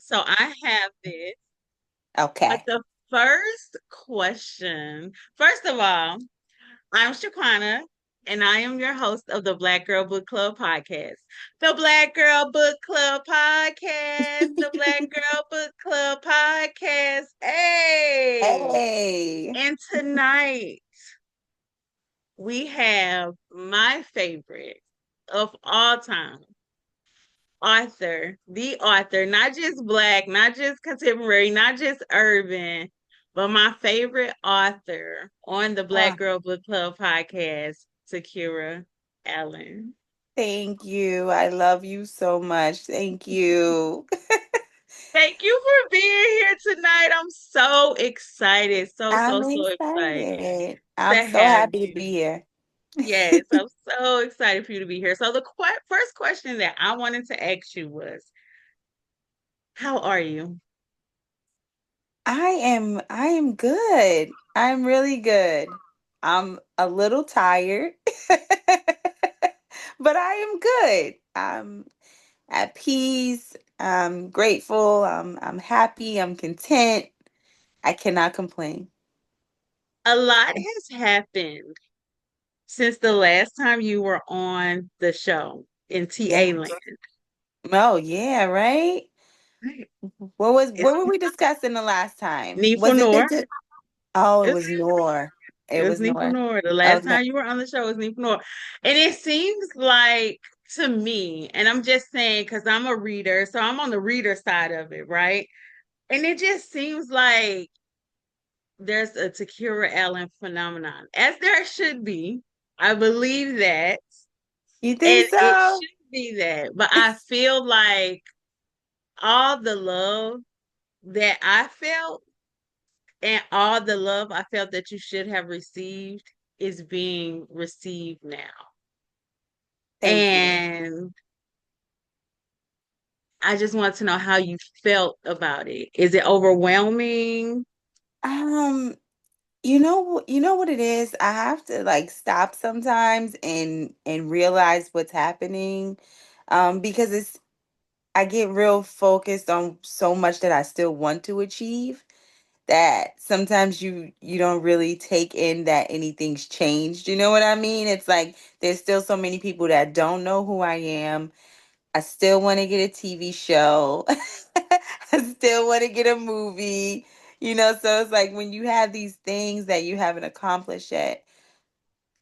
So I have this, but Okay. the first question, first of all, I'm Shaquana, and I am your host of the Black Girl Book Club podcast. The Black Girl Book Club podcast. The Black Girl Book Club podcast. Hey! Hey. And tonight we have my favorite of all time the author, not just Black, not just contemporary, not just urban, but my favorite author on the Ah, Black Girl Book Club podcast, Takerra Allen. thank you. I love you so much. Thank you. Thank you for being here tonight. I'm so excited. So, I'm so, so excited excited. to I'm so have happy to be you. here. Yes, I'm so excited for you to be here. So, the first question that I wanted to ask you was, how are you? I am good. I'm really good. I'm a little tired, but I am good. I'm at peace. I'm grateful. I'm happy. I'm content. I cannot complain. A lot has happened since the last time you were on the show in TA Yeah. land. Oh, yeah, right? It's What were we discussing the last time? Needful Was it Nor. Oh, it It's, was Nor. it It was was Needful Nor. Nor. The last Okay. time you were on the show was Needful Nor. And it seems like to me, and I'm just saying because I'm a reader, so I'm on the reader side of it, right? And it just seems like there's a Takira Allen phenomenon, as there should be. I believe that. You And think it so? should be that. But I feel like all the love that I felt and all the love I felt that you should have received is being received now. Thank you. And I just want to know how you felt about it. Is it overwhelming? Um, you know what it is? I have to like stop sometimes and realize what's happening. Because I get real focused on so much that I still want to achieve that sometimes you don't really take in that anything's changed. You know what I mean? It's like there's still so many people that don't know who I am. I still want to get a TV show. I still want to get a movie. So it's like when you have these things that you haven't accomplished yet,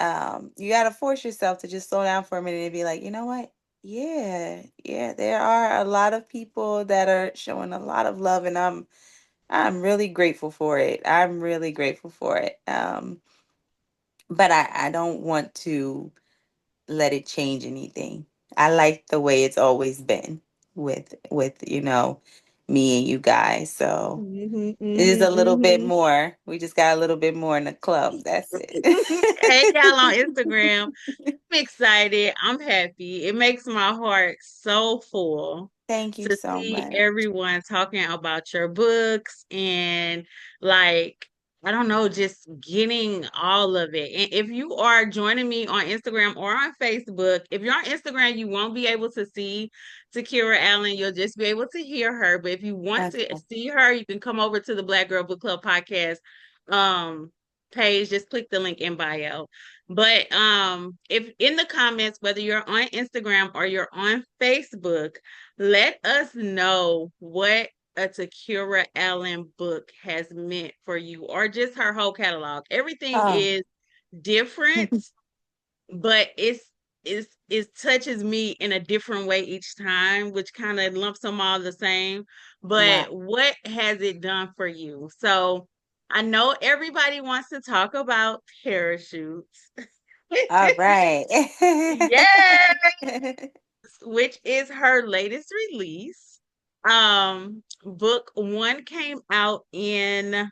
you got to force yourself to just slow down for a minute and be like, you know what? Yeah, yeah, there are a lot of people that are showing a lot of love, and I'm really grateful for it. I'm really grateful for it. But I don't want to let it change anything. I like the way it's always been with me and you guys. So Hmm, it is a hmm, little bit hmm. more. We just got a little bit more in the club. That's it. Hey, y'all on Instagram. I'm excited. I'm happy. It makes my heart so full Thank you to so see much. everyone talking about your books and like I don't know, just getting all of it. And if you are joining me on Instagram or on Facebook, if you're on Instagram, you won't be able to see Takira Allen. You'll just be able to hear her. But if you want to Okay. see her, you can come over to the Black Girl Book Club podcast um page. Just click the link in bio. But if in the comments, whether you're on Instagram or you're on Facebook, let us know what a Takira Allen book has meant for you, or just her whole catalog. Everything Oh, is different, but it touches me in a different way each time, which kind of lumps them all the same. wow. But what has it done for you? So I know everybody wants to talk about parachutes. All right. Yes, which is her latest release. Book one came out in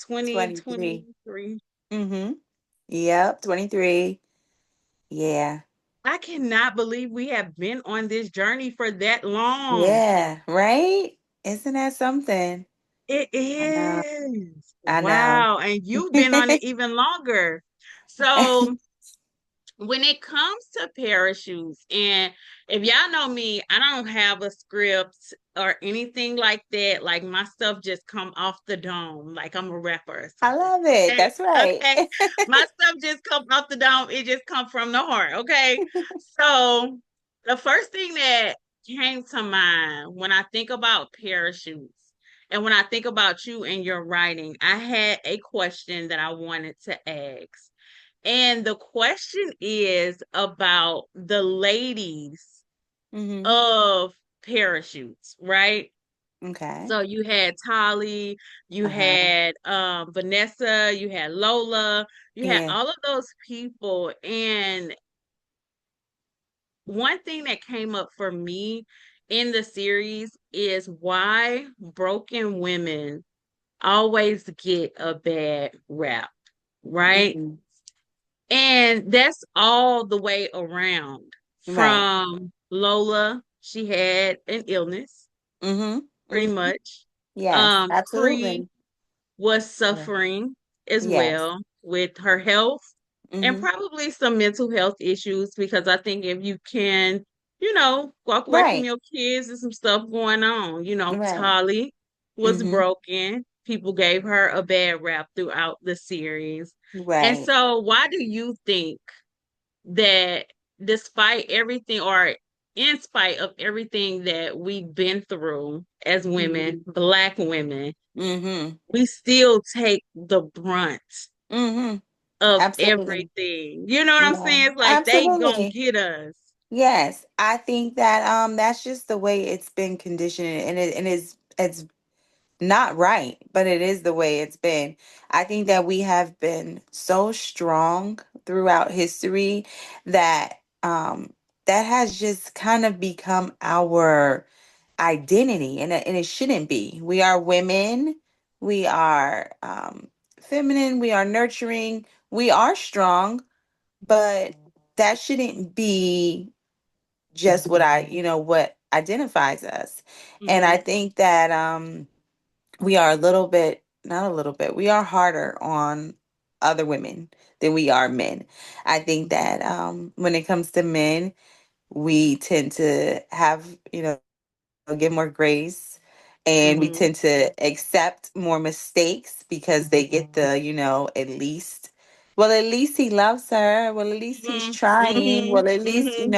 23. 2023. Mm-hmm. Yep, 23. Yeah. I cannot believe we have been on this journey for that long. Yeah, right? Isn't that something? It I know. is. I know. Wow. And you've been on it even longer. So when it comes to parachutes, and if y'all know me, I don't have a script. or anything like that. Like my stuff just come off the dome, like I'm a rapper or I something. love it. Okay. That's right. Okay. My stuff just come off the dome. It just come from the heart. Okay. So the first thing that came to mind when I think about parachutes and when I think about you and your writing, I had a question that I wanted to ask. And the question is about the ladies Hmm. of parachutes, right? Okay. So you had Tolly, you Uh-huh. had Vanessa, you had Lola, you had Yeah. all of those people. And one thing that came up for me in the series is why broken women always get a bad rap, right? Hmm. And that's all the way around. Right. From Lola, she had an illness, Hmm. pretty Hmm. much. Yes, Cree absolutely. was Yeah. suffering as Yes. well with her health and Hmm. probably some mental health issues because I think if you can, walk away from Right. your kids, there's some stuff going on. Right. Tolly was Hmm. broken. People gave her a bad rap throughout the series. And Right. so, why do you think that despite everything or in spite of everything that we've been through as women, Black women, Hmm. we still take the brunt Hmm. of Absolutely. everything. You know what I'm Yeah. saying? It's like they gonna Absolutely. get us. Yes, I think that that's just the way it's been conditioned, and it's not right, but it is the way it's been. I think that we have been so strong throughout history that that has just kind of become our identity, and it shouldn't be. We are women, we are feminine, we are nurturing, we are strong, but that shouldn't be just what identifies us. And I Hmm. think that we are a little bit, not a little bit, we are harder on other women than we are men. I think that when it comes to men, we tend to have, give more grace, and we Hmm. tend to accept more mistakes because they get at least, well, at least he loves her. Well, at least he's Hmm. trying. Hmm. Well, at least, Hmm.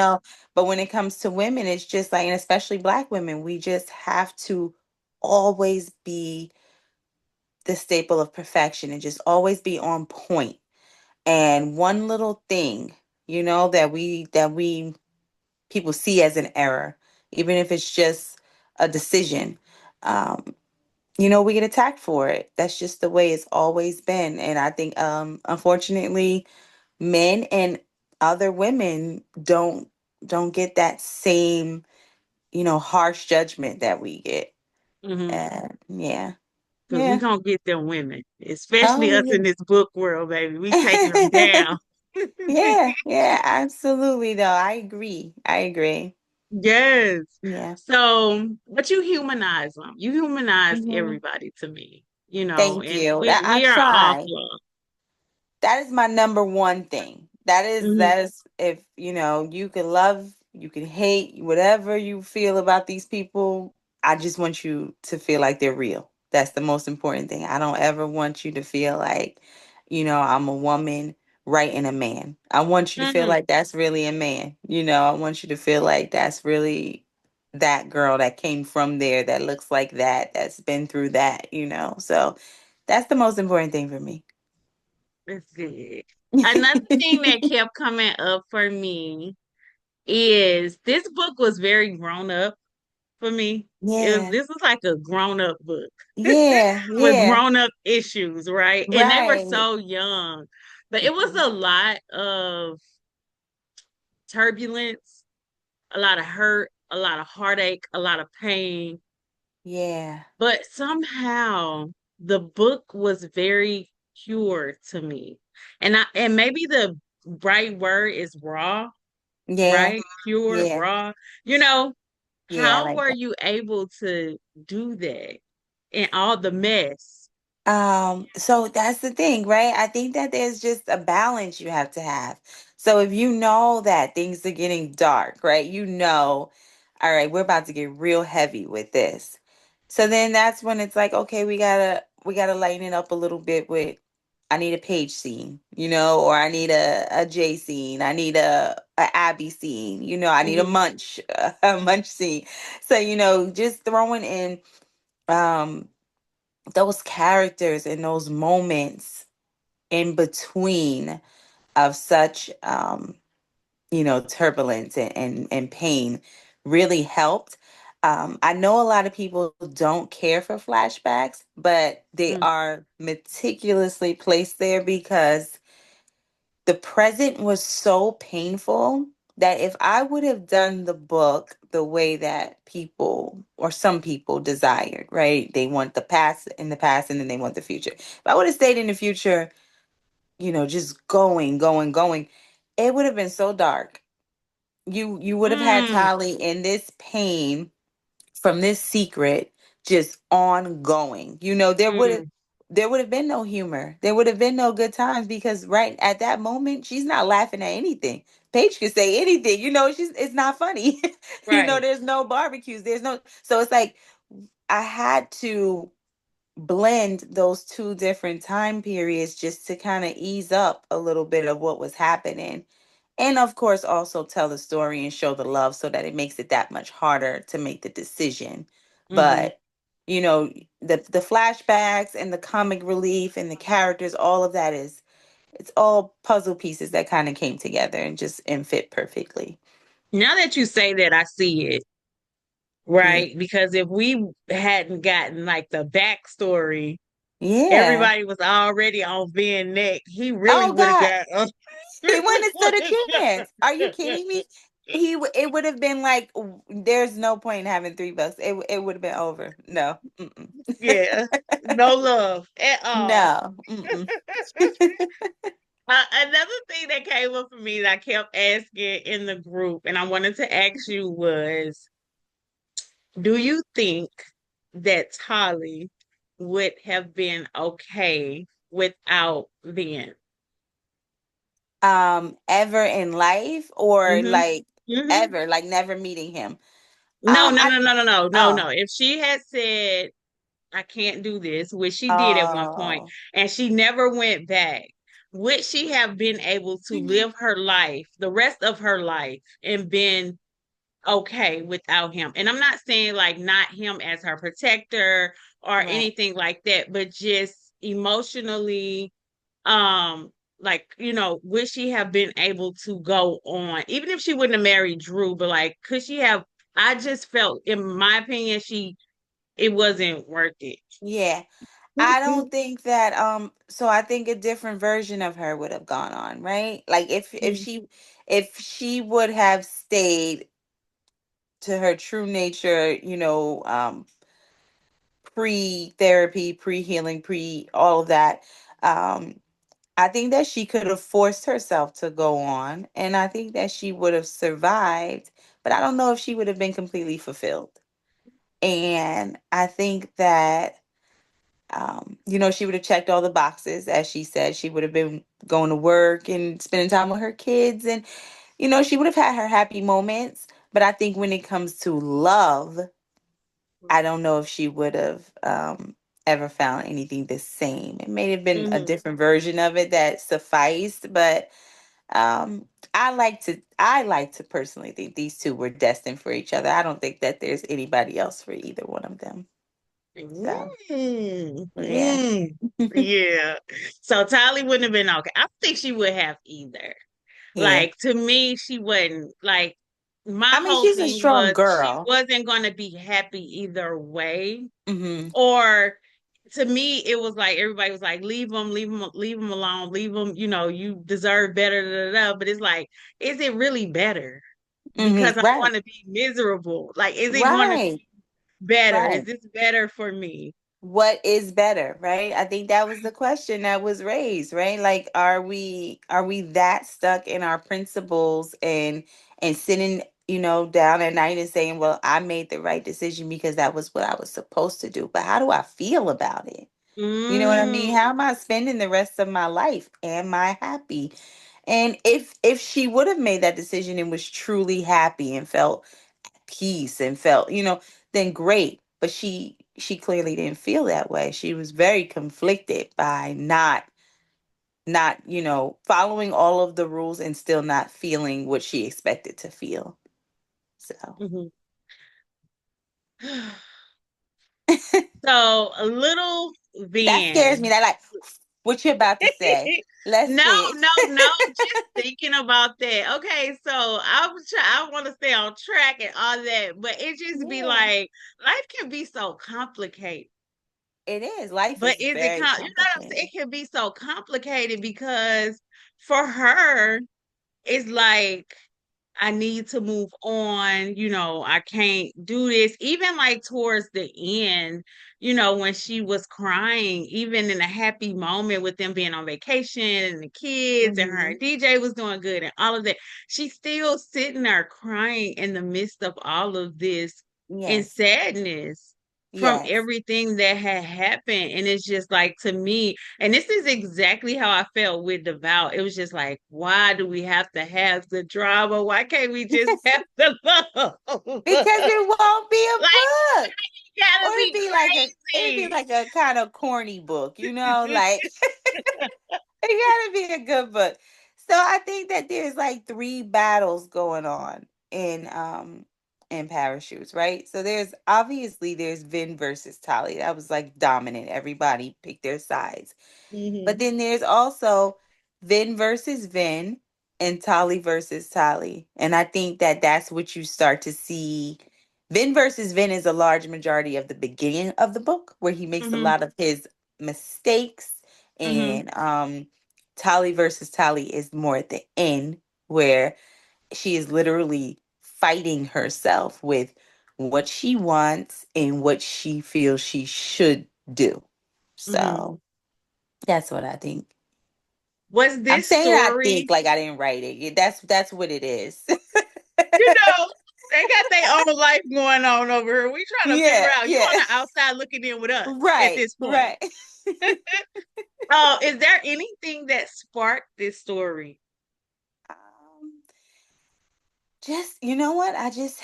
but when it comes to women, it's just like, and especially Black women, we just have to always be the staple of perfection and just always be on point. And one little thing, that we people see as an error, even if it's just a decision, um, we get attacked for it. That's just the way it's always been. And I think, unfortunately, men and other women don't get that same, harsh judgment that we get. Hmm. And yeah, Because we yeah. gonna get them women, especially Oh us in this book world, baby. We taking them yeah. down. Yeah, yeah, absolutely though. I agree. I agree. Yes. Yeah. But you humanize them. You humanize Hmm. everybody to me, Thank and you. we I we are all try. flawed. That is my number one thing. That is Hmm. that is if you can love, you can hate, whatever you feel about these people. I just want you to feel like they're real. That's the most important thing. I don't ever want you to feel like, I'm a woman writing a man. I want you to feel Hmm. like that's really a man. I want you to feel like that's really that girl that came from there, that looks like that, that's been through that. So that's the most important thing for me. That's good. Another thing that kept coming up for me is this book was very grown up for me. Yeah. This was like a grown up book Yeah. with Yeah. grown up issues, right? And they were Right. so young, but it was Mhm. a lot of turbulence, a lot of hurt, a lot of heartache, a lot of pain. Yeah. But somehow the book was very pure to me. And maybe the right word is raw, Yeah. right? Pure, Yeah. raw. You know, Yeah. I how like were that. you able to do that in all the mess? So that's the thing, right? I think that there's just a balance you have to have. So if you know that things are getting dark, right? all right, we're about to get real heavy with this. So then that's when it's like, okay, we gotta lighten it up a little bit with, I need a Paige scene, or I need a J scene, I need a Abby scene, I need a Hmm. Munch a Munch scene. So just throwing in um those characters and those moments in between of such turbulence and pain really helped. I know a lot of people don't care for flashbacks, but they are meticulously placed there because the present was so painful that if I would have done the book the way that people or some people desired, right? They want the past in the past and then they want the future. If I would have stayed in the future, just going, going, going, it would have been so dark. You would have had Mm, Tali in this pain from this secret just ongoing. mm, There would have been no humor. There would have been no good times because right at that moment she's not laughing at anything. Paige could say anything. It's not funny. right. There's no barbecues. There's no, so it's like I had to blend those two different time periods just to kind of ease up a little bit of what was happening. And of course, also tell the story and show the love so that it makes it that much harder to make the decision. Hmm. But, you know, the flashbacks and the comic relief and the characters, all of that it's all puzzle pieces that kind of came together and fit perfectly. Now that you say that, I see it, Yeah. right? Because if we hadn't gotten like the backstory, Yeah. everybody was already on Van neck. He really Oh would have God. got He really wouldn't have would stood have a got chance. Are you kidding me? It would have been like, there's no point in having $3. It would have been over. No. Mm-mm. yeah. No love at all. No. Mm-mm. Another thing that came up for me that I kept asking in the group, and I wanted to ask you was, do you think that Tolly would have been okay without Vin? Ever in life or Mm-hmm. like Mm-hmm. ever, like never meeting him. No, no, I no, no, no, no, no, oh no. If she had said, I can't do this, which she did at one point, oh and she never went back, would she have been able to live her life, the rest of her life, and been okay without him? And I'm not saying like not him as her protector or right. anything like that, but just emotionally, um, like, would she have been able to go on, even if she wouldn't have married Drew, but like, could she have? I just felt, in my opinion, it wasn't worth it. Yeah. I don't think that so I think a different version of her would have gone on, right? Like if she would have stayed to her true nature, pre-therapy, pre-healing, pre all of that. Um I think that she could have forced herself to go on, and I think that she would have survived, but I don't know if she would have been completely fulfilled. And I think that she would have checked all the boxes, as she said. She would have been going to work and spending time with her kids, and she would have had her happy moments. But I think when it comes to love, I don't know if she would have ever found anything the same. It may have been a Hmm. different version of it that sufficed, but I like to personally think these two were destined for each other. I don't think that there's anybody else for either one of them. So Mm, yeah. yeah. So Tolly wouldn't have been okay. I don't think she would have either. Yeah. Like, to me, she wasn't like, my I mean, whole she's a thing strong was she girl. wasn't going to be happy either way. Hmm. Or to me, it was like everybody was like, leave him alone, leave him, you deserve better, da, da, da. But it's like, is it really better? Because I Right. want to be miserable. Like, is it going to Right. be better? Is Right. this better for me? What is better, right? I think that was the question that was raised, right? Like, are we that stuck in our principles and sitting, down at night and saying, well, I made the right decision because that was what I was supposed to do. But how do I feel about it? You know what I mean? Mm, How am I spending the rest of my life? Am I happy? And if she would have made that decision and was truly happy and felt peace and felt, then great. But she clearly didn't feel that way. She was very conflicted by not, following all of the rules and still not feeling what she expected to feel. So Mhm. So a little that scares me. Vin. That like what you're about to say. Let's No, see. no, no. Just thinking about that. Okay, so I want to stay on track and all that, but it just be Yeah, like life can be so complicated. it is. Life But is is it very you know what I'm saying? complicated. It can be so complicated because for her, it's like I need to move on. I can't do this. Even like towards the end, when she was crying, even in a happy moment with them being on vacation and the kids and her Hmm. and DJ was doing good and all of that, she's still sitting there crying in the midst of all of this and Yes. sadness from Yes. everything that had happened. And it's just like to me, and this is exactly how I felt with Devout. It was just like, why do we have to have the drama? Why can't we just have the love? Because Like, it won't be a book. you Or gotta be it'd be crazy. like a kind of corny book, like it gotta be a good book. So I think that there's like three battles going on in parachutes, right? So there's Vin versus Tali. That was like dominant. Everybody picked their sides. But Hmm. then there's also Vin versus Vin and Tali versus Tali. And I think that that's what you start to see. Vin versus Vin is a large majority of the beginning of the book where he makes a Hmm. lot of his mistakes. Hmm. And Tali versus Tali is more at the end where she is literally fighting herself with what she wants and what she feels she should do. Hmm. So that's what I think. Was I'm this saying I think story, like I didn't write it. That's what it is. you know, they got their own life going on over here. We trying to figure Yeah, out. You yeah. on the outside looking in with us at Right, this point. right. Oh, is there anything that sparked this story? um, just you know what? I just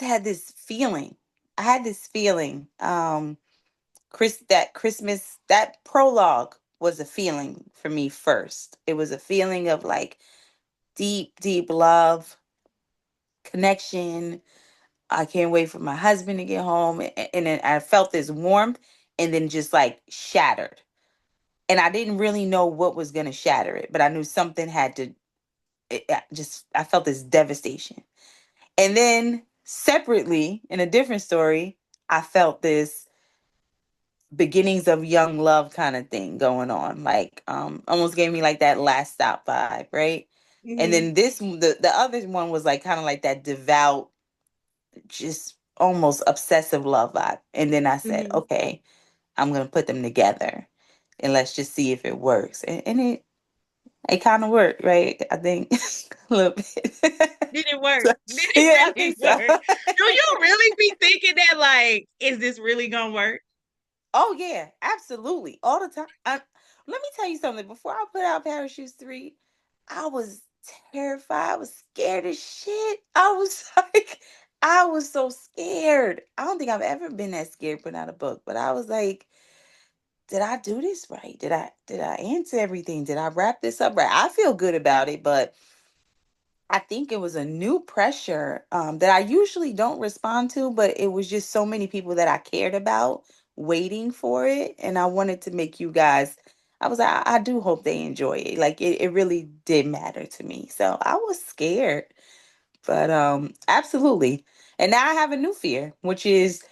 had this feeling. I had this feeling. Christmas that prologue was a feeling for me first. It was a feeling of like deep, deep love, connection. I can't wait for my husband to get home. And then I felt this warmth and then just like shattered. And I didn't really know what was going to shatter it, but I knew something had to, I felt this devastation. And then separately, in a different story, I felt this beginnings of young love kind of thing going on. Like, almost gave me like that last stop vibe, right? And Hmm. then the other one was like kind of like that devout, just almost obsessive love vibe. And then I said, Hmm. okay, I'm gonna put them together and let's just see if it works. And it kind of worked, right? I think a little bit. Did it work? So, Did it yeah, I really think so. work? Do you really be thinking that like, is this really gonna work? Oh yeah, absolutely, all the time. Let me tell you something. Before I put out Parachutes 3, I was terrified. I was scared as shit. I was like, I was so scared. I don't think I've ever been that scared putting out a book, but I was like, did I do this right? Did I answer everything? Did I wrap this up right? I feel good about it, but I think it was a new pressure that I usually don't respond to, but it was just so many people that I cared about waiting for it. And I wanted to make you guys, I was like, I do hope they enjoy it. Like it really did matter to me. So I was scared, but absolutely. And now I have a new fear, which is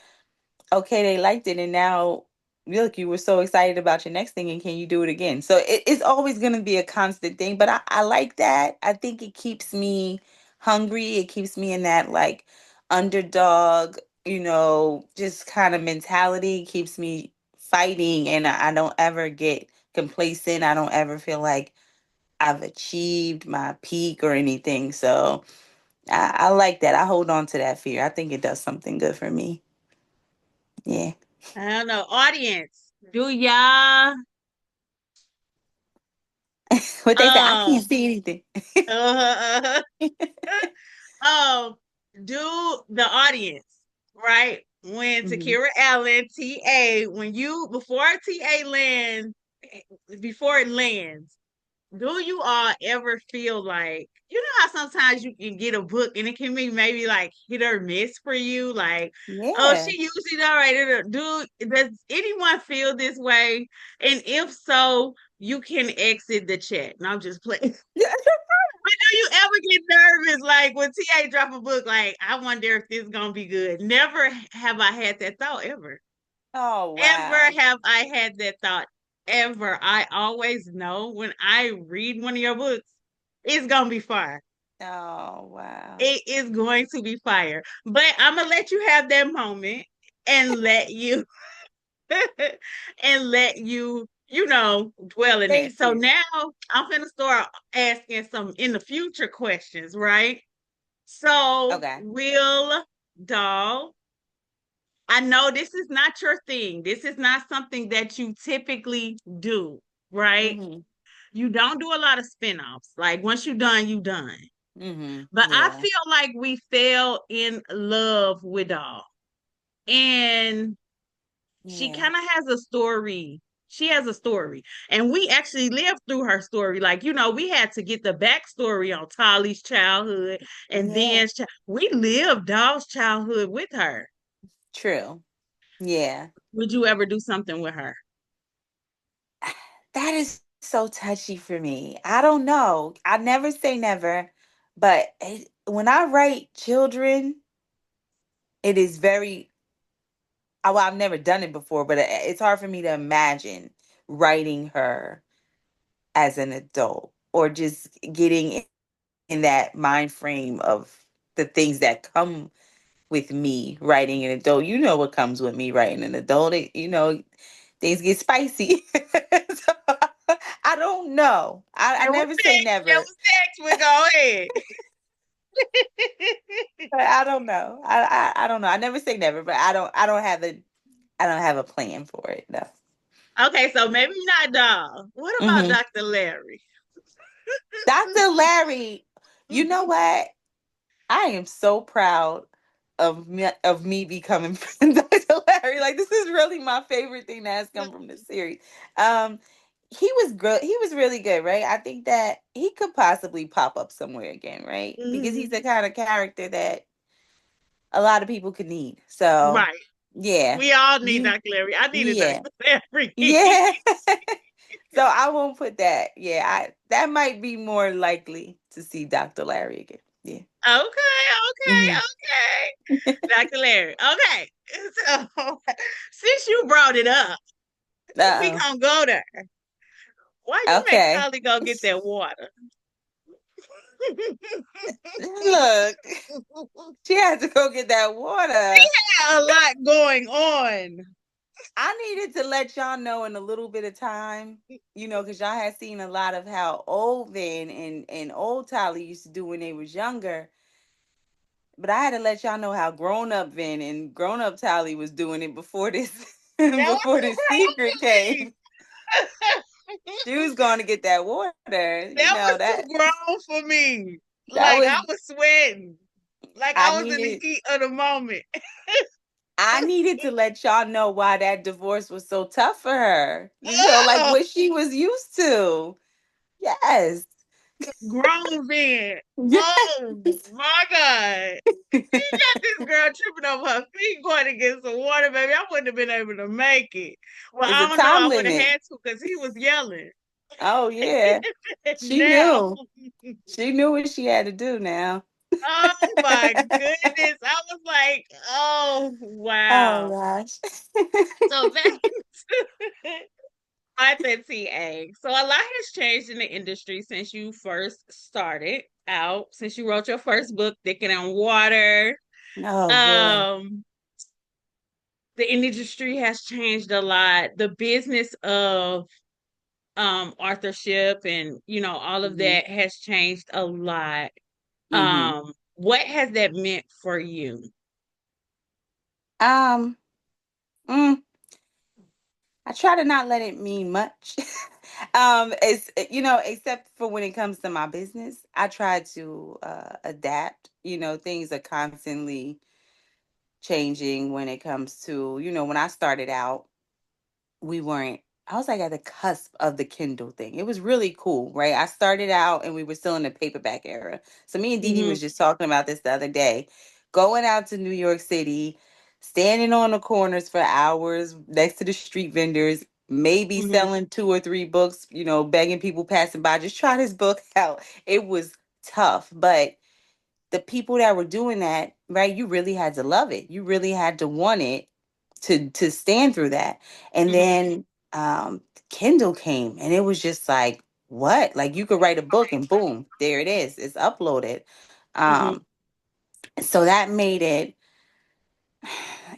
okay, they liked it, and now look, you were so excited about your next thing, and can you do it again? So it's always going to be a constant thing, but I like that. I think it keeps me hungry. It keeps me in that like underdog, just kind of mentality. It keeps me fighting, and I don't ever get complacent. I don't ever feel like I've achieved my peak or anything. So I like that. I hold on to that fear. I think it does something good for me. Yeah. I don't know. Audience, do y'all What they say, I um can't see anything. uh, um do the audience, right? When Hmm. Takerra Allen, TA, when you before TA lands, before it lands, do you all ever feel like you know how sometimes you can get a book and it can be maybe like hit or miss for you? Like, oh, Yeah. she usually all right. Does anyone feel this way? And if so, you can exit the chat. And I'm just playing. But do you ever get nervous, like when TA drop a book, like I wonder if this is gonna be good? Never have I had that thought ever. Oh, Ever wow. have I had that thought ever. I always know when I read one of your books, it's gonna be fire. Oh, wow. It is going to be fire. But I'm gonna let you have that moment and let you and let you, dwell in that. Thank So you. now I'm gonna start asking some in the future questions, right? So, Okay. Will Doll, I know this is not your thing. This is not something that you typically do, right? Hmm. You don't do a lot of spin-offs. Like once you're done, you done. Hmm. But I Yeah. feel like we fell in love with Doll. And she Yeah. kind of has a story. She has a story. And we actually lived through her story. Like, we had to get the backstory on Tali's childhood and Yeah. we lived Doll's childhood with her. True. Yeah. Would you ever do something with her? That is so touchy for me. I don't know. I never say never, but when I write children, it is very, well, I've never done it before, but it's hard for me to imagine writing her as an adult or just getting in that mind frame of the things that come with me writing an adult. You know what comes with me writing an adult. Things get spicy. So, I don't know. I It was never say text. It never. was text. We go ahead. But I don't know. I don't know. I never say never, but I don't have a plan for it. No. Okay, so maybe not Dog. What about Hmm. Dr. Larry? Dr. Larry, you know what? I am so proud of me becoming friends with Dr. Larry. Like this is really my favorite thing that has come from this series. Um, he was good. He was really good, right? I think that he could possibly pop up somewhere again, right? Because he's Mhm. the kind of character that a lot of people could need. So, Right. yeah, We all need you, Dr. Larry. I needed yeah, Dr. Larry. yeah. So I won't put that. Yeah, that might be more likely to see Dr. Larry again. Yeah. Okay, okay, Hmm. okay. Dr. Larry. Okay. So since you brought it up, we Uh gonna go there. Why oh. you make Okay. Tolly go get that water? Look, she had to go get that water. A lot going on. I needed to let y'all know in a little bit of time, because y'all had seen a lot of how old Vin and old Tally used to do when they was younger. But I had to let y'all know how grown up Vin and grown up Tally was doing it before this That was before too this grown secret for me. came. She was going to get that water. That was too That grown for me. that Like I was was sweating. Like I I was in the needed heat of the moment. I needed to let y'all know why that divorce was so tough for her. Like Oh, what she was used to. Yes. grown man. Yes. Oh my God. She got this girl tripping over her feet going to get some water, baby. I wouldn't have been able to make it. Well, It's I a don't know. time I would have limit. had to because he was yelling. Oh yeah. She Now, knew. She knew what she had to do now. oh my goodness. I was like, oh Oh wow. gosh. So back to ITTA. So a lot has changed in the industry since you first started out, since you wrote your first book, Thinking on Water. Oh boy. Um, the industry has changed a lot. The business of authorship and all of Hmm. that has changed a lot. Hmm. What has that meant for you? Um. mm, I try to not let it mean much. It's except for when it comes to my business, I try to adapt. Things are constantly changing when it comes to, when I started out, we weren't I was like at the cusp of the Kindle thing. It was really cool, right? I started out and we were still in the paperback era. So me and Didi Mm-hmm. was just talking about this the other day. Going out to New York City, standing on the corners for hours next to the street vendors, maybe Mm-hmm. selling two or three books, begging people passing by, just try this book out. It was tough, but the people that were doing that, right, you really had to love it. You really had to want it to stand through that. And Mm-hmm. then Kindle came and it was just like, what? Like you could write a book and boom, there it is. It's uploaded. Mm-hmm. Um, so that made it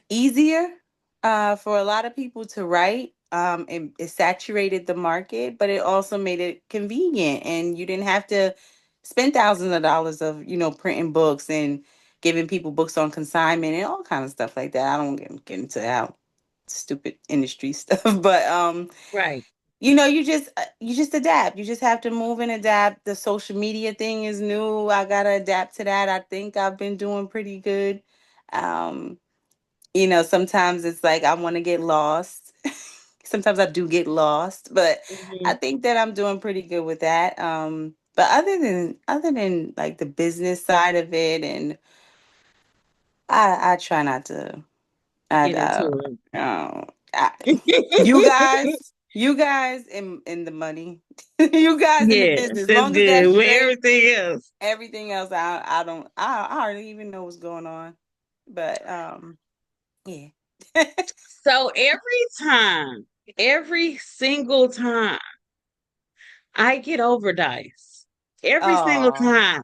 easier for a lot of people to write. And it saturated the market, but it also made it convenient, and you didn't have to spend thousands of dollars of printing books and giving people books on consignment and all kind of stuff like that. I don't get into how stupid industry stuff, but Right. you just adapt. You just have to move and adapt. The social media thing is new. I gotta adapt to that. I think I've been doing pretty good. Um, sometimes it's like I want to get lost. Sometimes I do get lost, but I Mm-hmm. think that I'm doing pretty good with that. But other than like the business side of it, and I try not to. Get into I, you it. guys, you guys in the money, you guys in the Yeah, business. As that's long as that's good. With straight, everything else. everything else I don't I hardly even know what's going on. But yeah. So every single time I get over dice, every single Oh, time,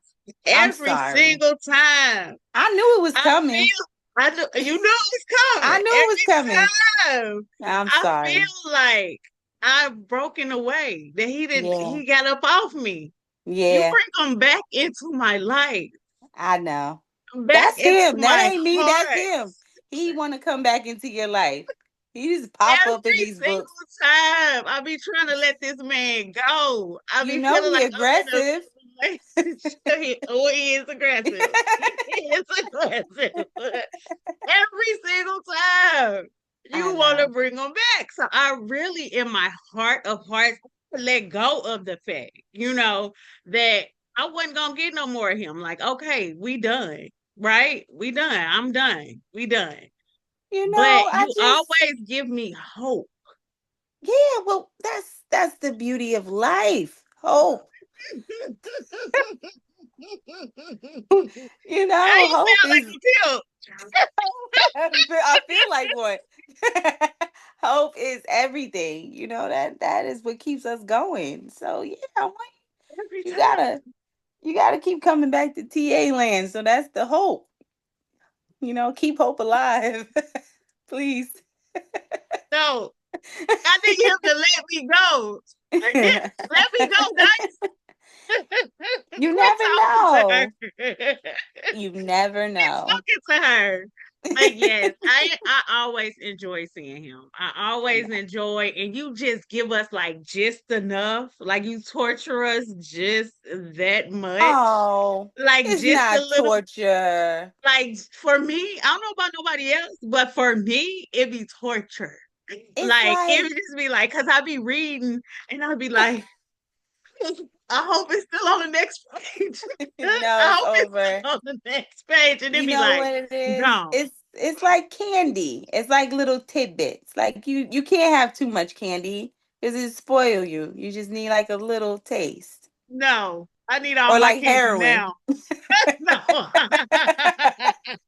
I'm every sorry. single time, I knew it was I coming. feel, I know, you know it's I coming. knew it was coming. Every time I'm I sorry. feel like I've broken away, that Yeah. he got up off me. You Yeah. bring him back into my life, I know. back That's into him. That my ain't me. That's heart. him. He want to come back into your life. He just pop up in Every these single books. time I be trying to let this man go. I You be know feeling he like I'm in a aggressive. relationship. He is aggressive. He is aggressive. Every single time I you want to know. bring him back. So I really, in my heart of hearts, let go of the fact, that I wasn't gonna get no more of him. Like, okay, we done, right? We done. I'm done. We done. But I you just always give me hope. yeah, well, that's the beauty of life. Hope. Now you Hope sound like is a pimp. I feel like one. Hope is everything. That is what keeps us going. So yeah, Every you time. gotta you gotta keep coming back to TA land. So that's the hope. Keep hope alive. Please. No, I need him to let me go. Let me go, guys. You Quit never talking to her. know. Quit You never know. talking to her. But yes, I always enjoy seeing him. I always enjoy, and you just give us like just enough. Like you torture us just that much. Oh, Like it's just a not little. torture. Like for me, I don't know about nobody else, but for me, it'd be torture. It's Like it like would just be like, cause I'd be reading and I'd be like, I hope it's still on the next page. no, I it's hope it's over. still on the next page. And it'd You be know like, what it is? gone. It's like candy. It's like little tidbits. Like you can't have too much candy because it spoil you. You just need like a little taste. No, I need all Or my like candy heroin. now. No. Look,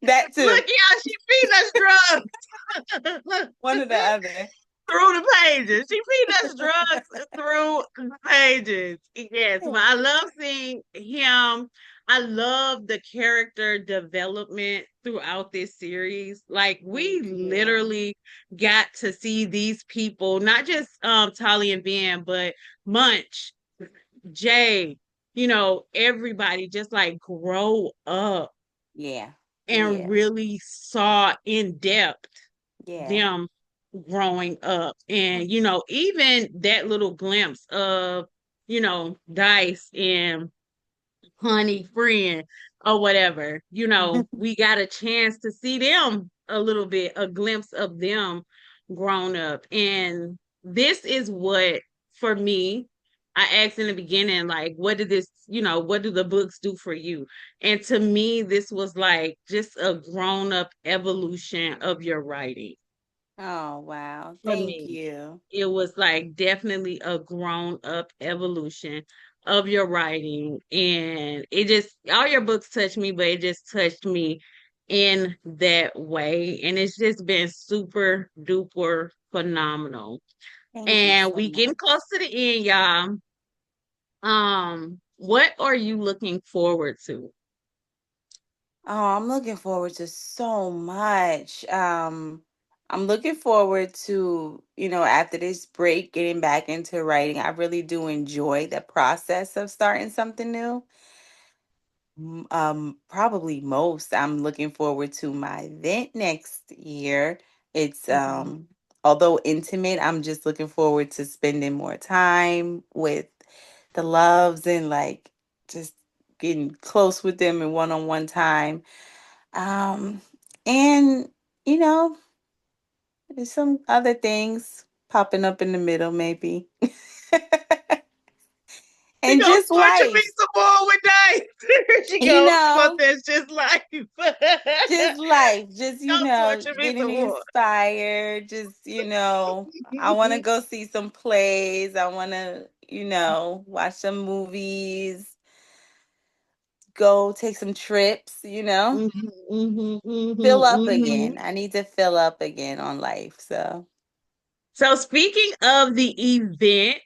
That too. y'all, she feeding us drugs. One or the other. Through the pages. She feeding us drugs through the pages. Yes, but I love seeing him. I love the character development throughout this series. Like Me we too. literally got to see these people, not just Tolly and Ben, but Munch, Jay, everybody just like grow up Yeah. and Yeah. really saw in depth Yeah. them. growing up. And, even that little glimpse of, Dice and Honey Friend or whatever, we got a chance to see them a little bit, a glimpse of them grown up. And this is what, for me, I asked in the beginning, like, what do the books do for you? And to me, this was like just a grown up evolution of your writing Oh, wow. for Thank me. you. It was like definitely a grown up evolution of your writing. And it just, all your books touched me, but it just touched me in that way. And it's just been super duper phenomenal. Thank you And so we getting much. close to the end, y'all. What are you looking forward to? Oh, I'm looking forward to so much. I'm looking forward to, after this break, getting back into writing. I really do enjoy the process of starting something new. Probably most. I'm looking forward to my event next year. It's Mhm. although intimate, I'm just looking forward to spending more time with the loves and like just getting close with them in one-on-one time. Um, and you know, there's some other things popping up in the middle, maybe. She And gonna just torture me life, some more with Dice. She you goes, but know, that's just life. just life, just, Don't torture me getting some more. inspired. Just, I want to go see some plays. I want to, watch some movies, go take some trips, Mhm, mhm, fill mhm, up mhm. again. I need to fill up again on life. So, So speaking of the event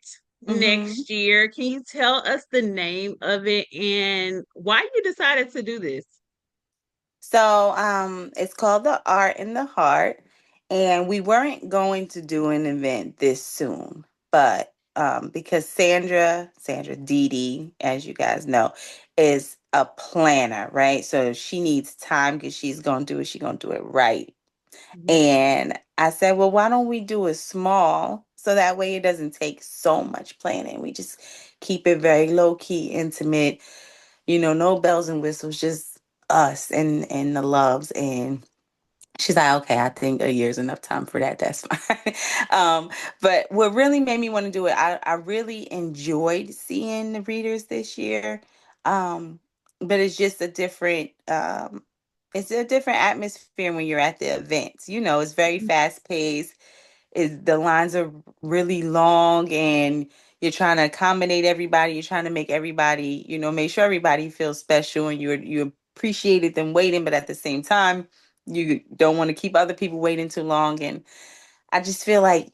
mhm. next year, can you tell us the name of it and why you decided to do this? So it's called The Art in the Heart. And we weren't going to do an event this soon, but because Sandra Dee, as you guys know, is a planner, right? So she needs time because she's gonna do it, she's gonna do it right. Mhm, And I said, well, why don't we do it small so that way it doesn't take so much planning. We just keep it very low key, intimate, no bells and whistles, just us and the loves. And she's like, okay, I think a year's enough time for that. That's fine. But what really made me want to do it, I really enjoyed seeing the readers this year. Um, but it's a different atmosphere when you're at the events. It's very mhm, fast paced. The lines are really long, and you're trying to accommodate everybody. You're trying to make everybody, make sure everybody feels special, and you appreciated them waiting, but at the same time, you don't want to keep other people waiting too long. And I just feel like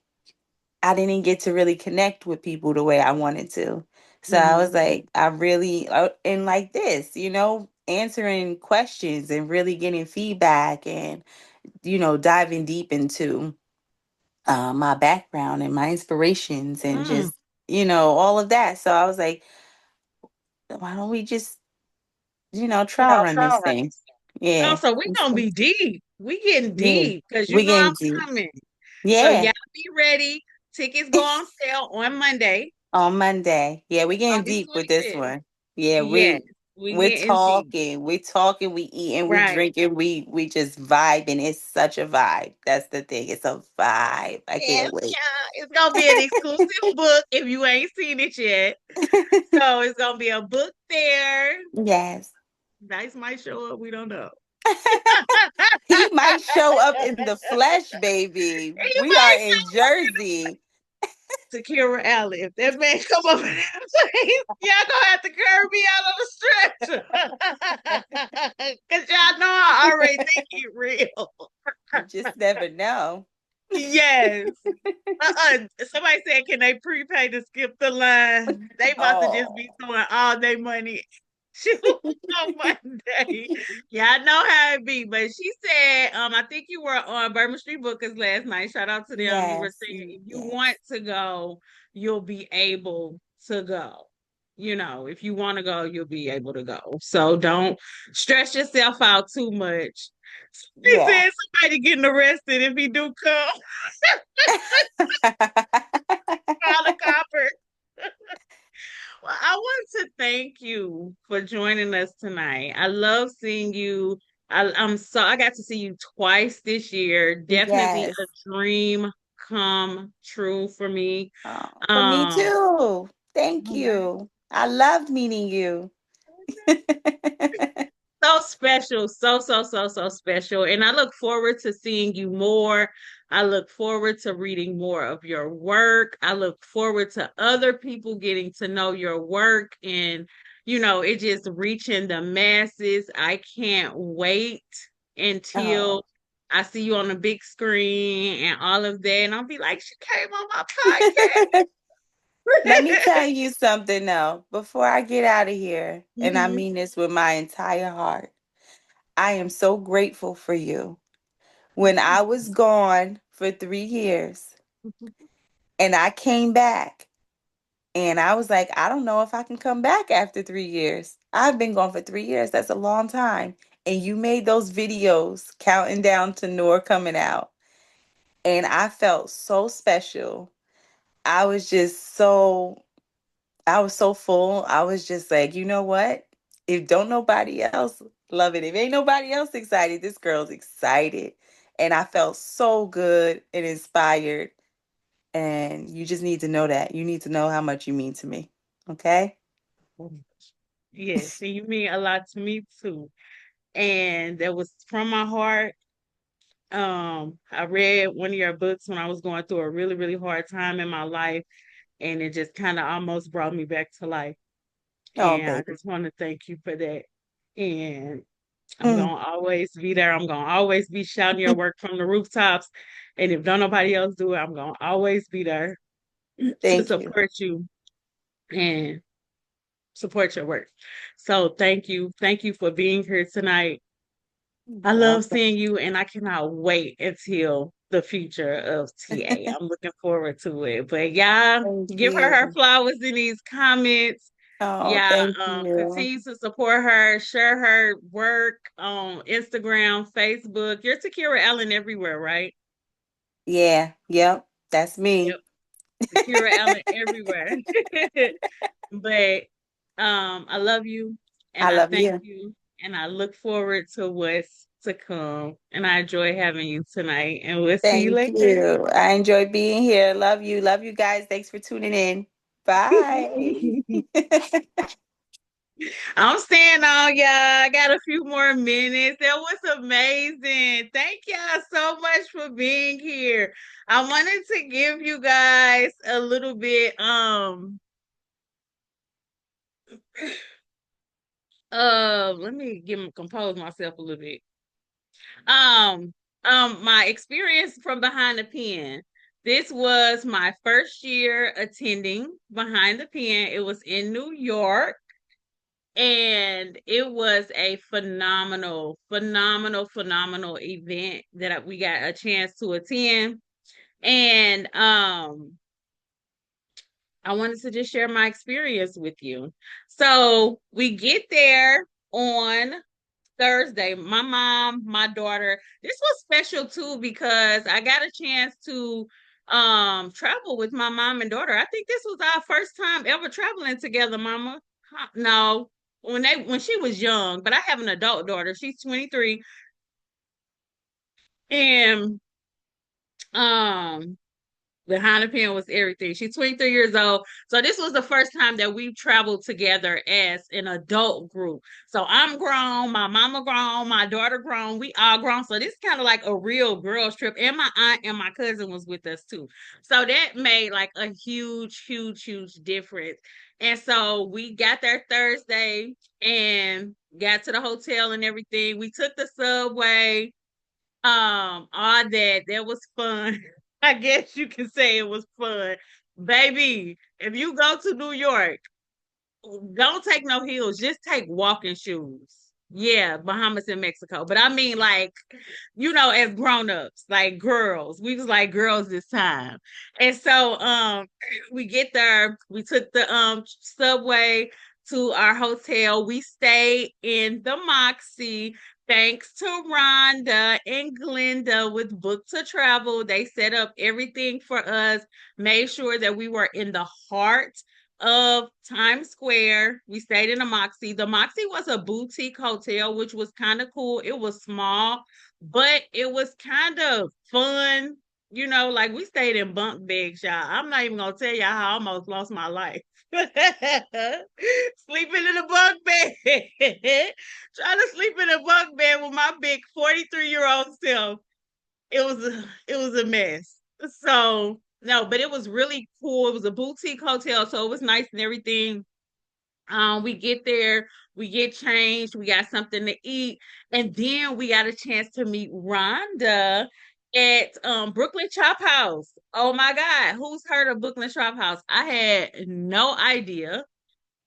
I didn't get to really connect with people the way I wanted to. So I was mhm, like, and like this, answering questions and really getting feedback and, diving deep into my background and my inspirations and mm. just, all of that. So I was like, why don't we just, trial run this thing? Oh, Yeah. so we gonna be deep. We getting Yeah. deep because We I'm getting deep. coming. So Yeah. y'all be ready. Tickets go on sale on Monday, On Monday. Yeah, we getting August deep with this 25th. one. Yeah, Yes, we we we're getting deep. talking. We talking, we eating, we Right. drinking, we just vibing. It's such a vibe. That's the thing. It's a vibe. I Yes, can't wait. child. It's gonna be an exclusive book if you ain't seen it yet. So it's gonna be a book there. Yes. Dice might show up. We don't know. He might show up in the flesh, baby. He We are might in Jersey. Takerra Allen. If that man come up in that place, y'all gonna have to carry me out on the stretcher. Cause y'all know I already think he real. You just never know. Yes. Somebody said, can they prepay to skip the line? They about to just be Oh. throwing all their money on Monday. Yeah, I know how it be. But she said, I think you were on Bourbon Street Bookers last night. Shout out to them. You were Yes. saying if you want Yes. to go, you'll be able to go. if you want to go, you'll be able to go. So don't stress yourself out too much. He Yeah. said somebody getting arrested if he do come. Call the copper. Well, I want to thank you for joining us tonight. I love seeing you. I got to see you twice this year. Definitely a Yes. dream come true for me. Oh, for me Um, too. Thank all right. you. I loved meeting you. So special, so special. And I look forward to seeing you more. I look forward to reading more of your work. I look forward to other people getting to know your work and, it just reaching the masses. I can't wait until Oh. I see you on the big screen and all of that. And I'll be like, she came on my podcast. Let me tell you something though, before I get out of here, and I Mhm. mean this with my entire heart. I am so grateful for you. When I was gone for 3 years and I came back, and I was like, I don't know if I can come back after 3 years. I've been gone for 3 years. That's a long time. And you made those videos counting down to Noor coming out. And I felt so special. I was just so I was so full. I was just like, you know what? If don't nobody else love it, if ain't nobody else excited, this girl's excited. And I felt so good and inspired. And you just need to know that. You need to know how much you mean to me. Okay? Yes, and you mean a lot to me too. And that was from my heart. I read one of your books when I was going through a really, really hard time in my life, and it just kind of almost brought me back to life. Oh, And I baby. just want to thank you for that. And I'm Mm. gonna always be there. I'm gonna always be shouting your work from the rooftops. And if don't nobody else do it, I'm gonna always be there to Thank you. support you and support your work. So thank you. Thank you for being here tonight. I love Welcome. seeing you, and I cannot wait until the future of TA. I'm looking forward to it. But yeah, Thank give her you. flowers in these comments. Oh, Yeah, thank you. continue to support her, share her work on Instagram, Facebook. You're Takerra Allen everywhere, right? Yeah, yep. That's Yep, me. Takerra Allen everywhere. But I love you I and I love thank you. you and I look forward to what's to come. And I enjoy having you tonight. And we'll see you Thank later. you. I enjoy being here. Love you. Love you guys. Thanks for tuning in. Bye. I'm staying on, y'all. I got a few more minutes. That was amazing. Thank y'all so much for being here. I wanted to give you guys a little bit let me compose myself a little bit. Um, my experience from behind the pen. This was my first year attending behind the pen. It was in New York, and it was a phenomenal event that we got a chance to attend. And I wanted to just share my experience with you. So we get there on Thursday. My mom, my daughter. This was special too because I got a chance to travel with my mom and daughter. I think this was our first time ever traveling together, mama. Huh, no. When she was young, but I have an adult daughter. She's 23 and um behind the pen was everything. She's 23 years old. So this was the first time that we've traveled together as an adult group. So I'm grown, my mama grown, my daughter grown, we all grown. So this is kind of like a real girls trip. And my aunt and my cousin was with us too. So that made like a huge difference. And so we got there Thursday and got to the hotel and everything. We took the subway, all that. That was fun. I guess you can say it was fun. Baby, if you go to New York, don't take no heels, just take walking shoes. Yeah, Bahamas and Mexico. But I mean, like, as grown-ups, like girls, we was like girls this time. And so we get there, we took the subway to our hotel. We stayed in the Moxie. Thanks to Rhonda and Glenda with Book to Travel. They set up everything for us, made sure that we were in the heart of Times Square. We stayed in the Moxie. The Moxie was a boutique hotel, which was kind of cool. It was small, but it was kind of fun. Like we stayed in bunk beds, y'all. I'm not even gonna tell y'all how I almost lost my life. Sleeping in a bunk bed. Trying to sleep in a bunk bed with my big 43-year-old self. It was a mess. So no, but it was really cool. It was a boutique hotel, so it was nice and everything. We get there, we get changed, we got something to eat, and then we got a chance to meet Rhonda at Brooklyn Chop House. Oh my God, who's heard of Brooklyn Chop House? I had no idea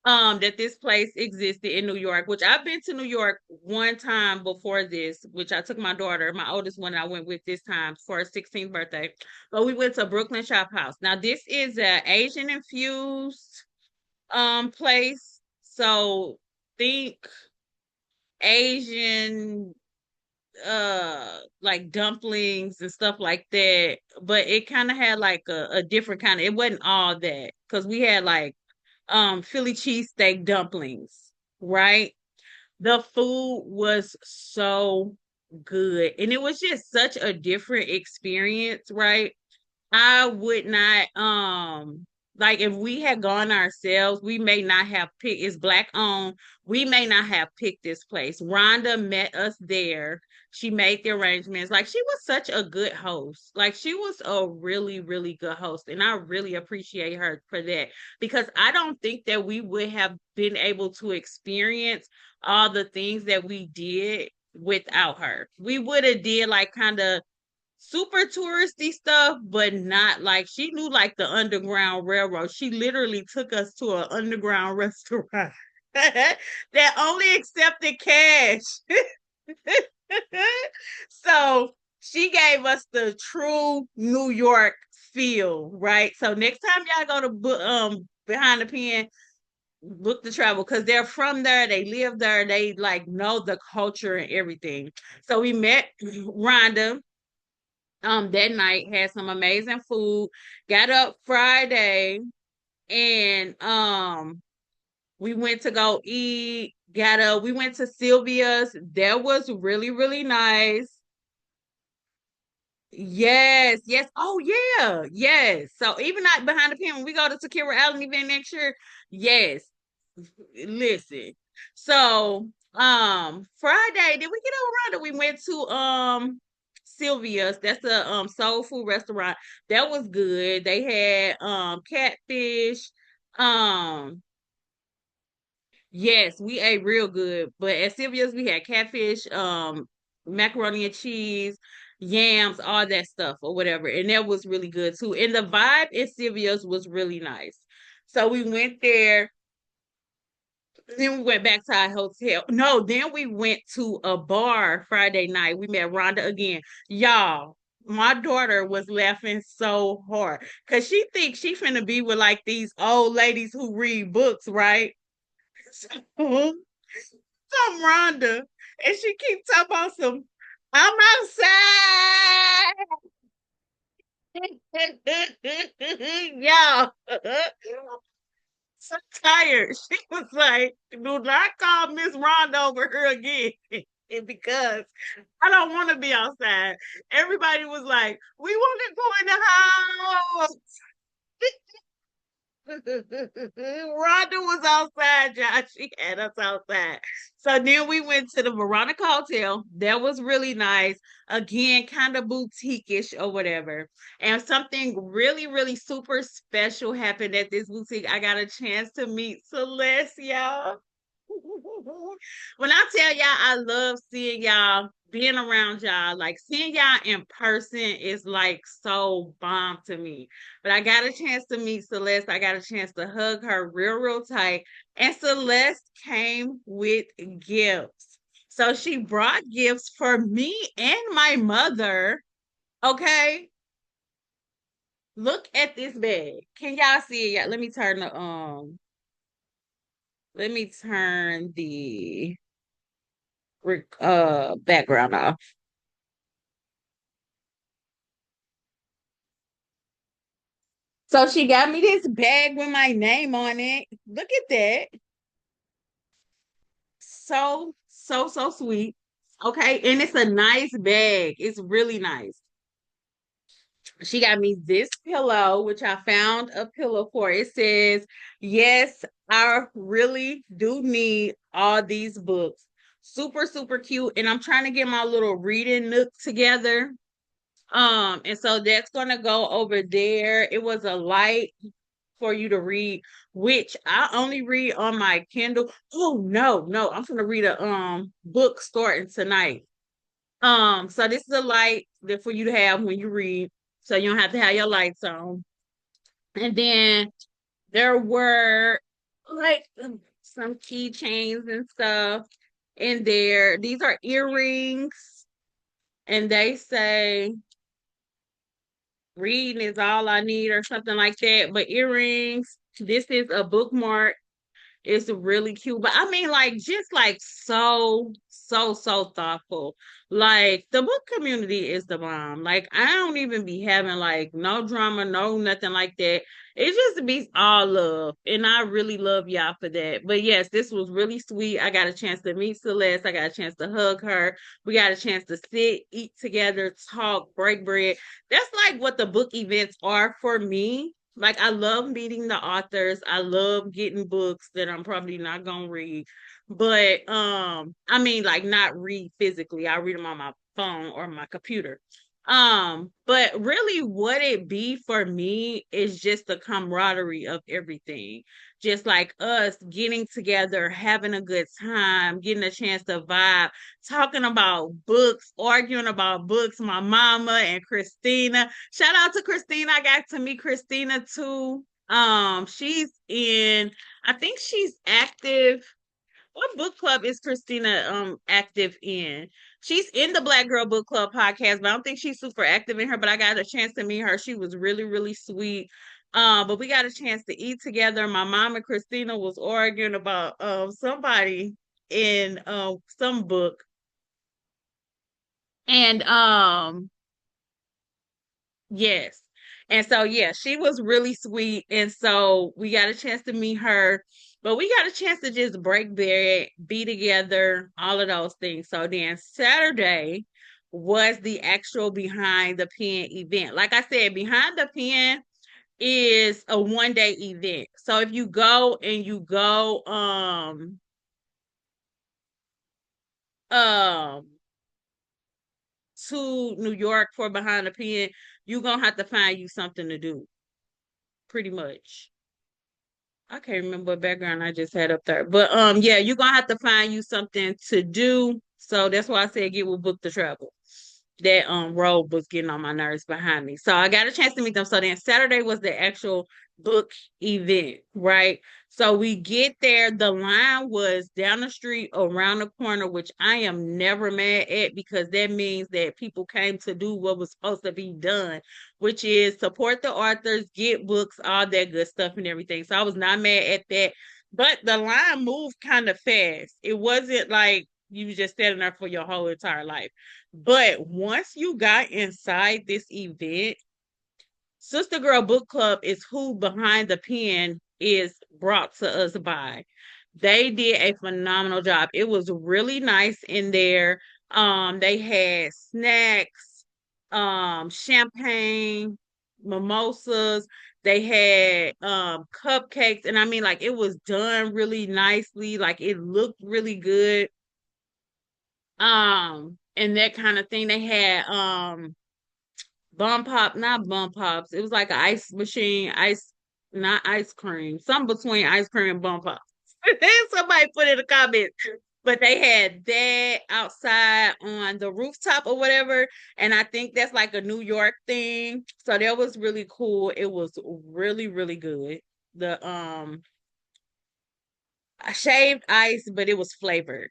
that this place existed in New York, which I've been to New York one time before this, which I took my daughter, my oldest one, I went with this time for her 16th birthday. But we went to Brooklyn Chop House. Now this is an Asian infused place. So think Asian like dumplings and stuff like that. But it kind of had like a different kind of, it wasn't all that because we had like Philly cheesesteak dumplings, right? The food was so good. And it was just such a different experience, right? I would not like if we had gone ourselves, we may not have picked it's black owned. We may not have picked this place. Rhonda met us there. She made the arrangements. Like she was such a good host. Like she was a really, really good host. And I really appreciate her for that because I don't think that we would have been able to experience all the things that we did without her. We would have did like kind of super touristy stuff, but not like she knew like the Underground Railroad. She literally took us to an underground restaurant that only accepted cash. So she gave us the true New York feel, right? So next time y'all go to behind the pen, book the travel because they're from there, they live there, they like know the culture and everything. So we met Rhonda that night, had some amazing food, got up Friday and we went to go eat, got up, we went to Sylvia's. That was really, really nice. Yes, yes. Oh yeah, yes. So even not behind the pen, when we go to Takerra Allen event next year, yes. Listen. So Friday, did we get over around? We went to Sylvia's. That's a soul food restaurant. That was good. They had catfish. Um yes, we ate real good. But at Sylvia's we had catfish, macaroni and cheese, yams, all that stuff or whatever. And that was really good too. And the vibe at Sylvia's was really nice. So we went there, then we went back to our hotel. No, then we went to a bar Friday night. We met Rhonda again. Y'all, my daughter was laughing so hard because she thinks she finna be with like these old ladies who read books, right? So, some Rhonda, and she keeps talking about some, I'm outside. Y'all. So tired. She was like, do not call Miss Rhonda over here again. Because I don't want to be outside. Everybody was like, we want to go in the house. Rhonda was outside, Josh. She had us outside. So then we went to the Veronica Hotel. That was really nice. Again, kind of boutique-ish or whatever. And something really, really super special happened at this boutique. I got a chance to meet Celeste, y'all. When I tell y'all I love seeing y'all, being around y'all, like seeing y'all in person is like so bomb to me. But I got a chance to meet Celeste. I got a chance to hug her real, real tight. And Celeste came with gifts. So she brought gifts for me and my mother. Okay. Look at this bag. Can y'all see it? Yeah, let me turn the background off. So she got me this bag with my name on it. Look at that. So sweet. Okay, and it's a nice bag. It's really nice. She got me this pillow, which I found a pillow for. It says, "Yes, I really do need all these books." Super, super cute. And I'm trying to get my little reading nook together. And so that's gonna go over there. It was a light for you to read, which I only read on my Kindle. Oh no, I'm gonna read a book starting tonight. So this is a light that for you to have when you read, so you don't have to have your lights on. And then there were like some keychains and stuff in there. These are earrings, and they say reading is all I need or something like that. But earrings, this is a bookmark. It's really cute. But I mean, like, just like so thoughtful. Like, the book community is the bomb. Like, I don't even be having like no drama, no nothing like that. It just be all love. And I really love y'all for that. But yes, this was really sweet. I got a chance to meet Celeste. I got a chance to hug her. We got a chance to sit, eat together, talk, break bread. That's like what the book events are for me. Like, I love meeting the authors. I love getting books that I'm probably not gonna read. But I mean, like, not read physically. I read them on my phone or my computer. But really what it be for me is just the camaraderie of everything. Just like us getting together, having a good time, getting a chance to vibe, talking about books, arguing about books. My mama and Christina. Shout out to Christina. I got to meet Christina too. She's in, I think she's active. What book club is Christina active in? She's in the Black Girl Book Club podcast, but I don't think she's super active in her. But I got a chance to meet her. She was really, really sweet. But we got a chance to eat together. My mom and Christina was arguing about somebody in some book. And yes. And so, yeah, she was really sweet. And so we got a chance to meet her, but we got a chance to just break bread, be together, all of those things. So then Saturday was the actual Behind the Pen event. Like I said, Behind the Pen is a 1 day event. So if you go and you go, um, to New York for Behind the Pen, you're gonna have to find you something to do, pretty much. I can't remember what background I just had up there. But yeah, you're gonna have to find you something to do. So that's why I said get with Book to Travel. That road was getting on my nerves behind me. So I got a chance to meet them. So then Saturday was the actual book event, right? So we get there. The line was down the street, around the corner, which I am never mad at because that means that people came to do what was supposed to be done, which is support the authors, get books, all that good stuff and everything. So I was not mad at that. But the line moved kind of fast. It wasn't like you was just standing there for your whole entire life. But once you got inside this event, Sister Girl Book Club is who Behind the Pen is brought to us by. They did a phenomenal job. It was really nice in there. They had snacks, champagne, mimosas. They had cupcakes, and I mean, like, it was done really nicely. Like, it looked really good. And that kind of thing. They had not bum pops. It was like an ice machine, not ice cream, something between ice cream and bum pops. Somebody put in the comments. But they had that outside on the rooftop or whatever. And I think that's like a New York thing. So that was really cool. It was really, really good. The shaved ice, but it was flavored.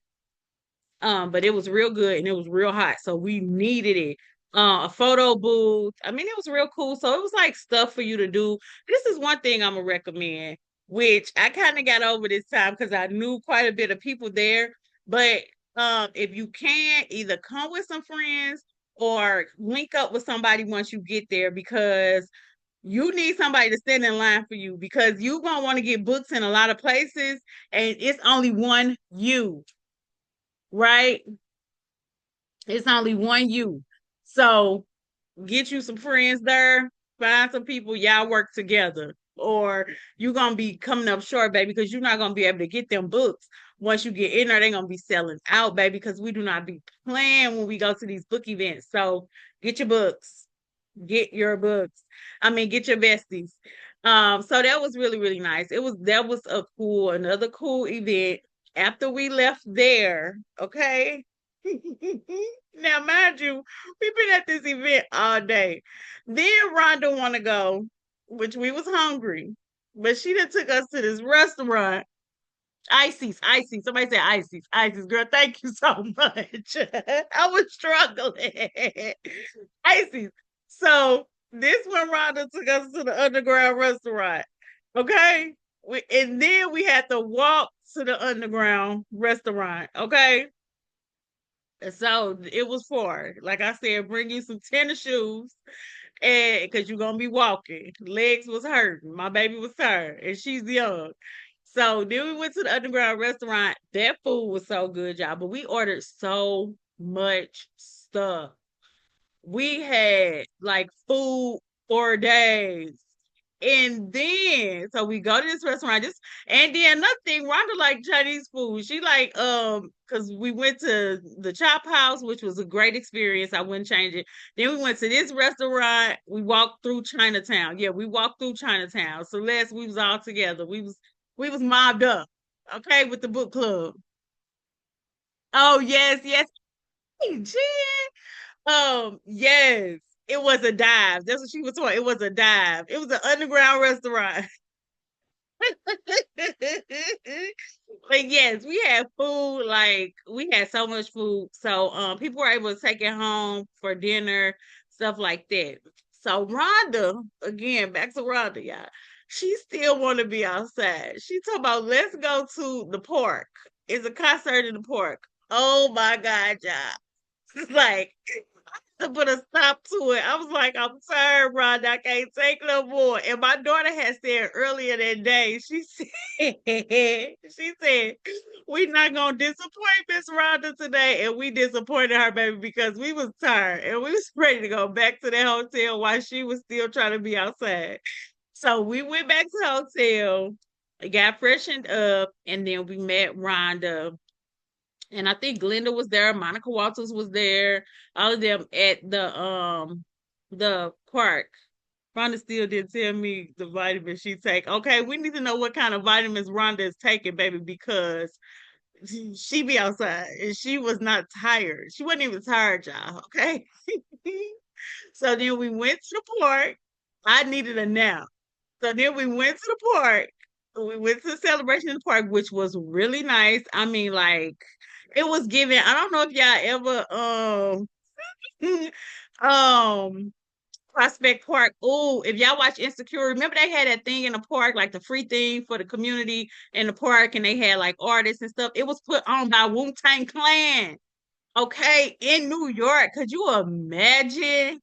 But it was real good and it was real hot, so we needed it. A photo booth. I mean, it was real cool. So it was like stuff for you to do. This is one thing I'm gonna recommend, which I kind of got over this time because I knew quite a bit of people there. But if you can, either come with some friends or link up with somebody once you get there, because you need somebody to stand in line for you, because you're gonna want to get books in a lot of places and it's only one you, right? It's only one you. So get you some friends there, find some people, y'all work together. Or you're gonna be coming up short, baby, because you're not gonna be able to get them books. Once you get in there, they're gonna be selling out, baby, because we do not be playing when we go to these book events. So get your books. Get your books. I mean, get your besties. So that was really, really nice. That was another cool event. After we left there, okay. Now, mind you, we've been at this event all day. Then Rhonda want to go, which we was hungry, but she done took us to this restaurant. Icy's, Icy's. Somebody say Icy's, Icy's. Girl, thank you so much. I was struggling. Icy's. So this one Rhonda took us to the underground restaurant. Okay. And then we had to walk to the underground restaurant. Okay. So it was for, like I said, bring you some tennis shoes, and because you're gonna be walking. Legs was hurting. My baby was tired, and she's young. So then we went to the underground restaurant. That food was so good, y'all. But we ordered so much stuff. We had like food for days. And then, so we go to this restaurant. Just and then another thing, Rhonda like Chinese food. She like because we went to the Chop House, which was a great experience. I wouldn't change it. Then we went to this restaurant. We walked through Chinatown. Yeah, we walked through Chinatown. Celeste, we was all together. We was mobbed up. Okay, with the book club. Oh yes, yes. Hey, Jen. Yes. It was a dive. That's what she was talking. It was a dive. It was an underground restaurant. But yes, we had food, like we had so much food. So people were able to take it home for dinner, stuff like that. So Rhonda, again, back to Rhonda, y'all. She still wanna be outside. She talking about let's go to the park. It's a concert in the park. Oh my God, y'all. It's like to put a stop to it. I was like, I'm sorry, Rhonda, I can't take no more. And my daughter had said earlier that day, she said, we're not gonna disappoint Miss Rhonda today. And we disappointed her, baby, because we was tired and we was ready to go back to the hotel while she was still trying to be outside. So we went back to the hotel, got freshened up, and then we met Rhonda, and I think Glenda was there, Monica Walters was there, all of them at the park. Rhonda still didn't tell me the vitamins she take. Okay, we need to know what kind of vitamins Rhonda is taking, baby, because she be outside and she was not tired. She wasn't even tired, y'all. Okay. So then we went to the park. I needed a nap. So then we went to the park. We went to the celebration in the park, which was really nice. I mean, like it was given. I don't know if y'all ever Prospect Park. Oh, if y'all watch Insecure, remember they had that thing in the park, like the free thing for the community in the park, and they had like artists and stuff. It was put on by Wu-Tang Clan. Okay, in New York. Could you imagine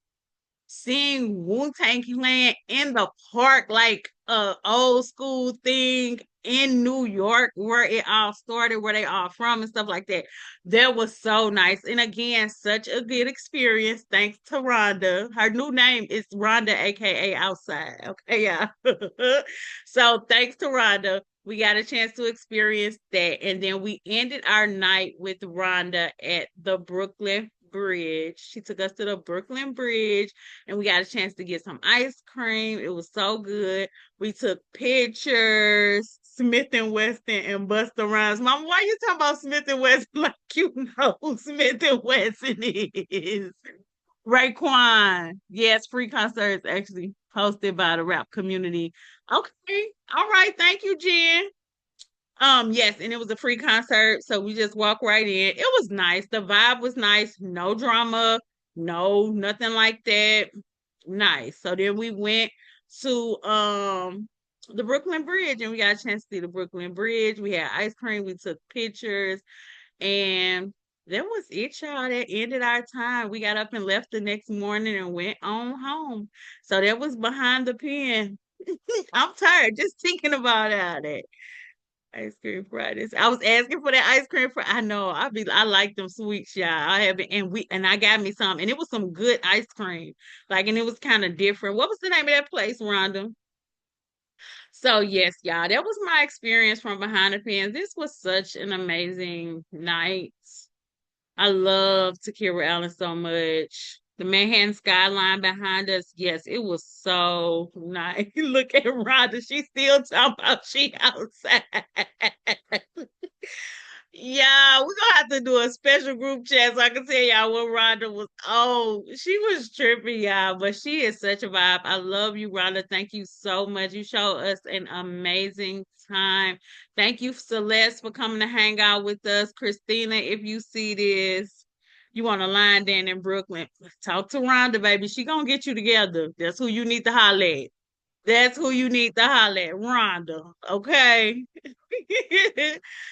seeing Wu-Tang Clan in the park, like a old school thing in New York, where it all started, where they all from and stuff like that. That was so nice. And again, such a good experience. Thanks to Rhonda. Her new name is Rhonda, aka Outside. Okay, yeah. So thanks to Rhonda, we got a chance to experience that. And then we ended our night with Rhonda at the Brooklyn Bridge. She took us to the Brooklyn Bridge and we got a chance to get some ice cream. It was so good. We took pictures, Smith and Weston and Busta Rhymes. Mama, why you talking about Smith and Weston like you know who Smith and Weston is? Raekwon. Yes, free concerts actually hosted by the rap community. Okay. All right. Thank you, Jen. Yes, and it was a free concert, so we just walked right in. It was nice. The vibe was nice. No drama, no nothing like that. Nice. So then we went to the Brooklyn Bridge and we got a chance to see the Brooklyn Bridge. We had ice cream, we took pictures, and that was it, y'all. That ended our time. We got up and left the next morning and went on home. So that was behind the pen. I'm tired just thinking about all that. Ice cream Fridays. I was asking for that ice cream for I know I like them sweets, y'all. I have it and I got me some and it was some good ice cream. Like and it was kind of different. What was the name of that place, Rhonda? So yes, y'all, that was my experience from behind the pens. This was such an amazing night. I love Takerra Allen so much. The Manhattan skyline behind us, yes, it was so nice. Look at Rhonda, she's still talking about she outside. Yeah, we're gonna have to do a special group chat so I can tell y'all what Rhonda was. Oh, she was tripping, y'all, but she is such a vibe. I love you, Rhonda. Thank you so much. You showed us an amazing time. Thank you, Celeste, for coming to hang out with us. Christina, if you see this, you want a line down in Brooklyn, talk to Rhonda, baby. She gonna get you together. That's who you need to holler at. That's who you need to holler at, Rhonda. Okay.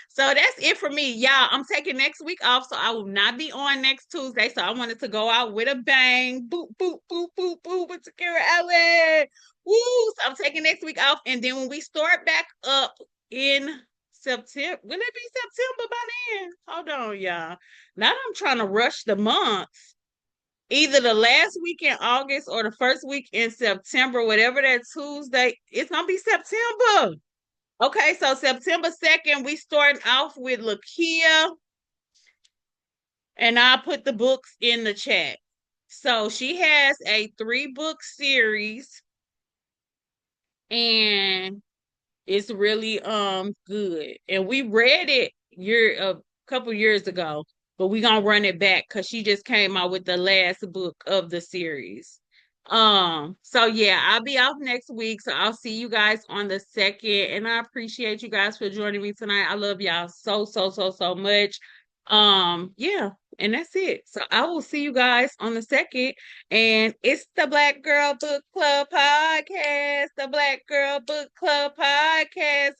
So that's it for me. Y'all, I'm taking next week off, so I will not be on next Tuesday. So I wanted to go out with a bang. Boop, boop, boop, boop, boop with Takerra Allen. Woo! So I'm taking next week off. And then when we start back up in September, will it be September by then? Hold on, y'all. Now I'm trying to rush the months either the last week in August or the first week in September, whatever that Tuesday, it's gonna be September. Okay, so September 2nd, we starting off with Lakia, and I'll put the books in the chat. So she has a 3 book series, and it's really good. And we read it a couple years ago, but we gonna run it back because she just came out with the last book of the series. So yeah, I'll be off next week. So I'll see you guys on the 2nd. And I appreciate you guys for joining me tonight. I love y'all so, so, so, so much. Yeah, and that's it. So I will see you guys on the 2nd. And it's the Black Girl Book Club podcast. The Black Girl Book Club podcast.